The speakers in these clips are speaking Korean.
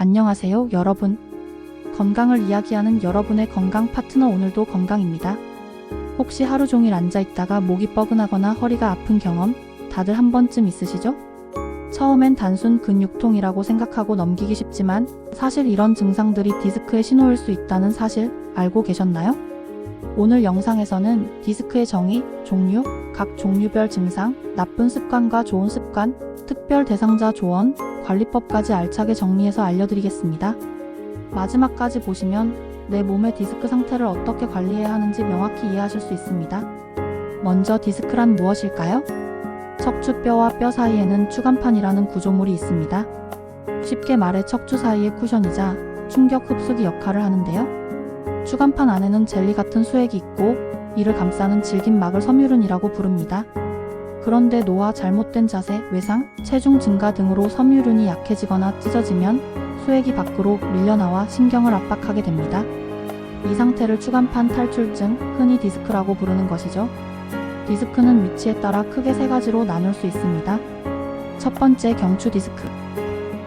안녕하세요, 여러분. 건강을 이야기하는 여러분의 건강 파트너 오늘도 건강입니다. 혹시 하루 종일 앉아있다가 목이 뻐근하거나 허리가 아픈 경험 다들 한 번쯤 있으시죠? 처음엔 단순 근육통이라고 생각하고 넘기기 쉽지만 사실 이런 증상들이 디스크의 신호일 수 있다는 사실 알고 계셨나요? 오늘 영상에서는 디스크의 정의, 종류, 각 종류별 증상, 나쁜 습관과 좋은 습관, 특별 대상자 조언, 관리법까지 알차게 정리해서 알려드리겠습니다. 마지막까지 보시면 내 몸의 디스크 상태를 어떻게 관리해야 하는지 명확히 이해하실 수 있습니다. 먼저 디스크란 무엇일까요? 척추뼈와 뼈 사이에는 추간판이라는 구조물이 있습니다. 쉽게 말해 척추 사이의 쿠션이자 충격 흡수기 역할을 하는데요. 추간판 안에는 젤리 같은 수액이 있고 이를 감싸는 질긴 막을 섬유륜이라고 부릅니다. 그런데 노화, 잘못된 자세, 외상, 체중 증가 등으로 섬유륜이 약해지거나 찢어지면 수액이 밖으로 밀려나와 신경을 압박하게 됩니다. 이 상태를 추간판 탈출증, 흔히 디스크라고 부르는 것이죠. 디스크는 위치에 따라 크게 세 가지로 나눌 수 있습니다. 첫 번째 경추 디스크,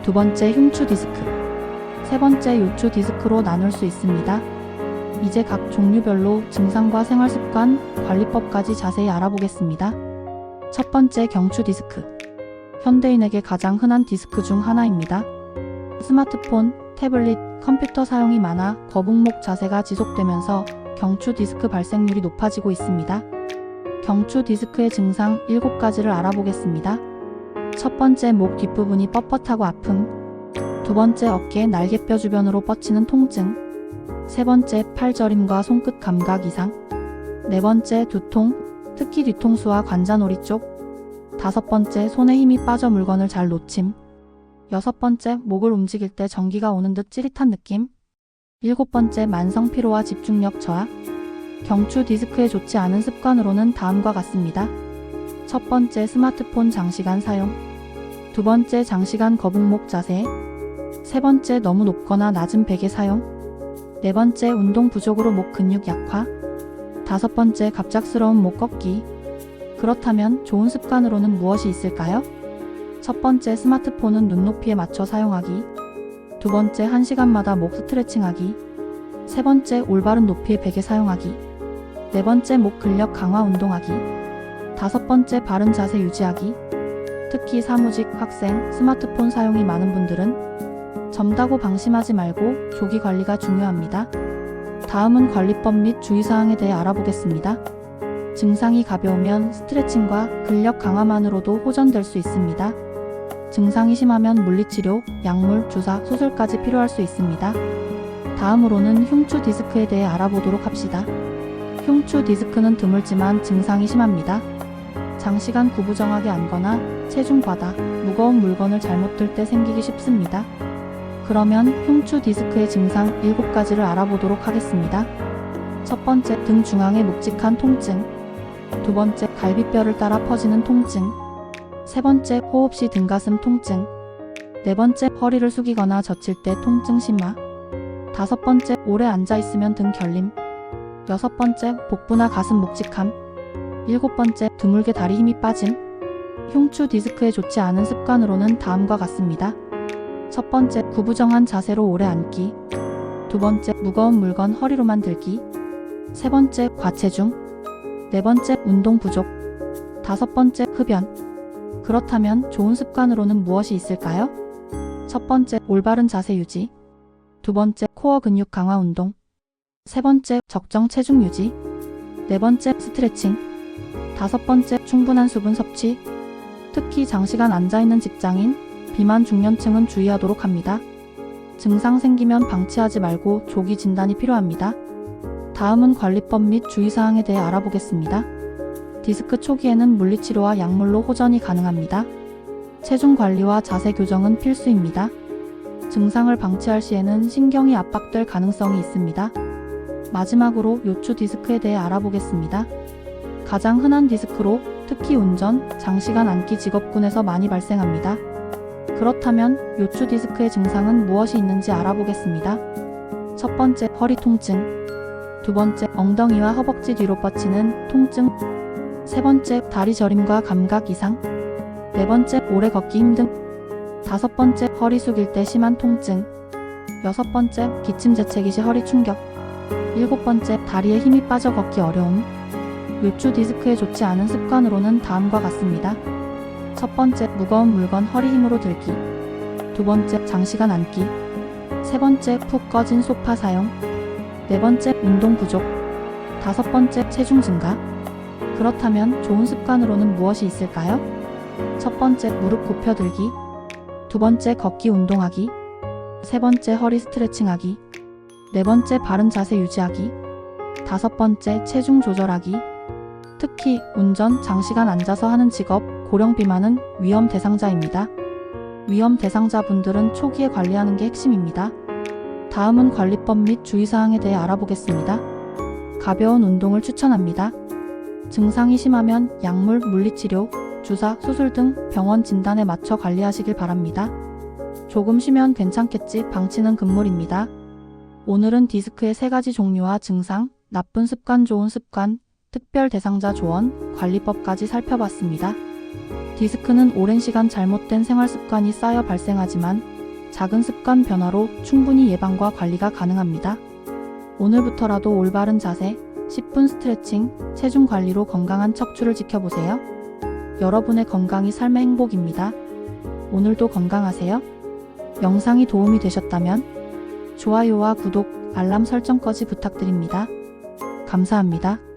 두 번째 흉추 디스크, 세 번째 요추 디스크로 나눌 수 있습니다. 이제 각 종류별로 증상과 생활습관, 관리법까지 자세히 알아보겠습니다. 첫 번째 경추 디스크. 현대인에게 가장 흔한 디스크 중 하나입니다. 스마트폰, 태블릿, 컴퓨터 사용이 많아 거북목 자세가 지속되면서 경추 디스크 발생률이 높아지고 있습니다. 경추 디스크의 증상 7가지를 알아보겠습니다. 첫 번째, 목 뒷부분이 뻣뻣하고 아픔. 두 번째, 어깨, 날개뼈 주변으로 뻗치는 통증. 세 번째, 팔 저림과 손끝 감각 이상. 네 번째, 두통, 특히 뒤통수와 관자놀이 쪽. 다섯 번째, 손에 힘이 빠져 물건을 잘 놓침. 여섯 번째, 목을 움직일 때 전기가 오는 듯 찌릿한 느낌. 일곱 번째, 만성 피로와 집중력 저하. 경추 디스크에 좋지 않은 습관으로는 다음과 같습니다. 첫 번째, 스마트폰 장시간 사용. 두 번째, 장시간 거북목 자세. 세 번째, 너무 높거나 낮은 베개 사용. 네 번째, 운동 부족으로 목 근육 약화. 다섯 번째, 갑작스러운 목 꺾기. 그렇다면 좋은 습관으로는 무엇이 있을까요? 첫 번째, 스마트폰은 눈높이에 맞춰 사용하기. 두 번째, 1시간마다 목 스트레칭하기. 세 번째, 올바른 높이의 베개 사용하기. 네 번째, 목 근력 강화 운동하기. 다섯 번째, 바른 자세 유지하기. 특히 사무직, 학생, 스마트폰 사용이 많은 분들은 젊다고 방심하지 말고 조기 관리가 중요합니다. 다음은 관리법 및 주의사항에 대해 알아보겠습니다. 증상이 가벼우면 스트레칭과 근력 강화만으로도 호전될 수 있습니다. 증상이 심하면 물리치료, 약물, 주사, 수술까지 필요할 수 있습니다. 다음으로는 흉추 디스크에 대해 알아보도록 합시다. 흉추 디스크는 드물지만 증상이 심합니다. 장시간 구부정하게 앉거나 체중 과다, 무거운 물건을 잘못 들 때 생기기 쉽습니다. 그러면 흉추 디스크의 증상 7가지를 알아보도록 하겠습니다. 첫 번째, 등 중앙의 묵직한 통증. 두 번째, 갈비뼈를 따라 퍼지는 통증. 세 번째, 호흡 시 등가슴 통증. 네 번째, 허리를 숙이거나 젖힐 때 통증 심화. 다섯 번째, 오래 앉아있으면 등 결림. 여섯 번째, 복부나 가슴 묵직함. 일곱 번째, 드물게 다리 힘이 빠짐. 흉추 디스크에 좋지 않은 습관으로는 다음과 같습니다. 첫 번째, 구부정한 자세로 오래 앉기. 두 번째, 무거운 물건 허리로만 들기. 세 번째, 과체중. 네 번째, 운동 부족. 다섯 번째, 흡연. 그렇다면 좋은 습관으로는 무엇이 있을까요? 첫 번째, 올바른 자세 유지. 두 번째, 코어 근육 강화 운동. 세 번째, 적정 체중 유지. 네 번째, 스트레칭. 다섯 번째, 충분한 수분 섭취. 특히 장시간 앉아있는 직장인, 비만 중년층은 주의하도록 합니다. 증상 생기면 방치하지 말고 조기 진단이 필요합니다. 다음은 관리법 및 주의사항에 대해 알아보겠습니다. 디스크 초기에는 물리치료와 약물로 호전이 가능합니다. 체중 관리와 자세 교정은 필수입니다. 증상을 방치할 시에는 신경이 압박될 가능성이 있습니다. 마지막으로 요추 디스크에 대해 알아보겠습니다. 가장 흔한 디스크로 특히 운전, 장시간 앉기 직업군에서 많이 발생합니다. 그렇다면 요추 디스크의 증상은 무엇이 있는지 알아보겠습니다. 첫 번째, 허리 통증. 두 번째, 엉덩이와 허벅지 뒤로 뻗치는 통증. 세 번째, 다리 저림과 감각 이상. 네 번째, 오래 걷기 힘듦. 다섯 번째, 허리 숙일 때 심한 통증. 6번째, 기침 재채기 시 허리 충격. 7번째, 다리에 힘이 빠져 걷기 어려움. 요추 디스크에 좋지 않은 습관으로는 다음과 같습니다. 첫 번째, 무거운 물건 허리 힘으로 들기. 두 번째, 장시간 앉기. 세 번째, 푹 꺼진 소파 사용. 네 번째, 운동 부족. 다섯 번째, 체중 증가. 그렇다면 좋은 습관으로는 무엇이 있을까요? 첫 번째, 무릎 굽혀 들기. 두 번째, 걷기 운동하기. 세 번째, 허리 스트레칭하기. 네 번째, 바른 자세 유지하기. 다섯 번째, 체중 조절하기. 특히 운전, 장시간 앉아서 하는 직업, 고령 비만은 위험 대상자입니다. 위험 대상자분들은 초기에 관리하는 게 핵심입니다. 다음은 관리법 및 주의사항에 대해 알아보겠습니다. 가벼운 운동을 추천합니다. 증상이 심하면 약물, 물리치료, 주사, 수술 등 병원 진단에 맞춰 관리하시길 바랍니다. 조금 쉬면 괜찮겠지 방치는 금물입니다. 오늘은 디스크의 3가지 종류와 증상, 나쁜 습관, 좋은 습관, 특별 대상자 조언, 관리법까지 살펴봤습니다. 디스크는 오랜 시간 잘못된 생활 습관이 쌓여 발생하지만 작은 습관 변화로 충분히 예방과 관리가 가능합니다. 오늘부터라도 올바른 자세, 10분 스트레칭, 체중 관리로 건강한 척추를 지켜보세요. 여러분의 건강이 삶의 행복입니다. 오늘도 건강하세요. 영상이 도움이 되셨다면 좋아요와 구독, 알람 설정까지 부탁드립니다. 감사합니다.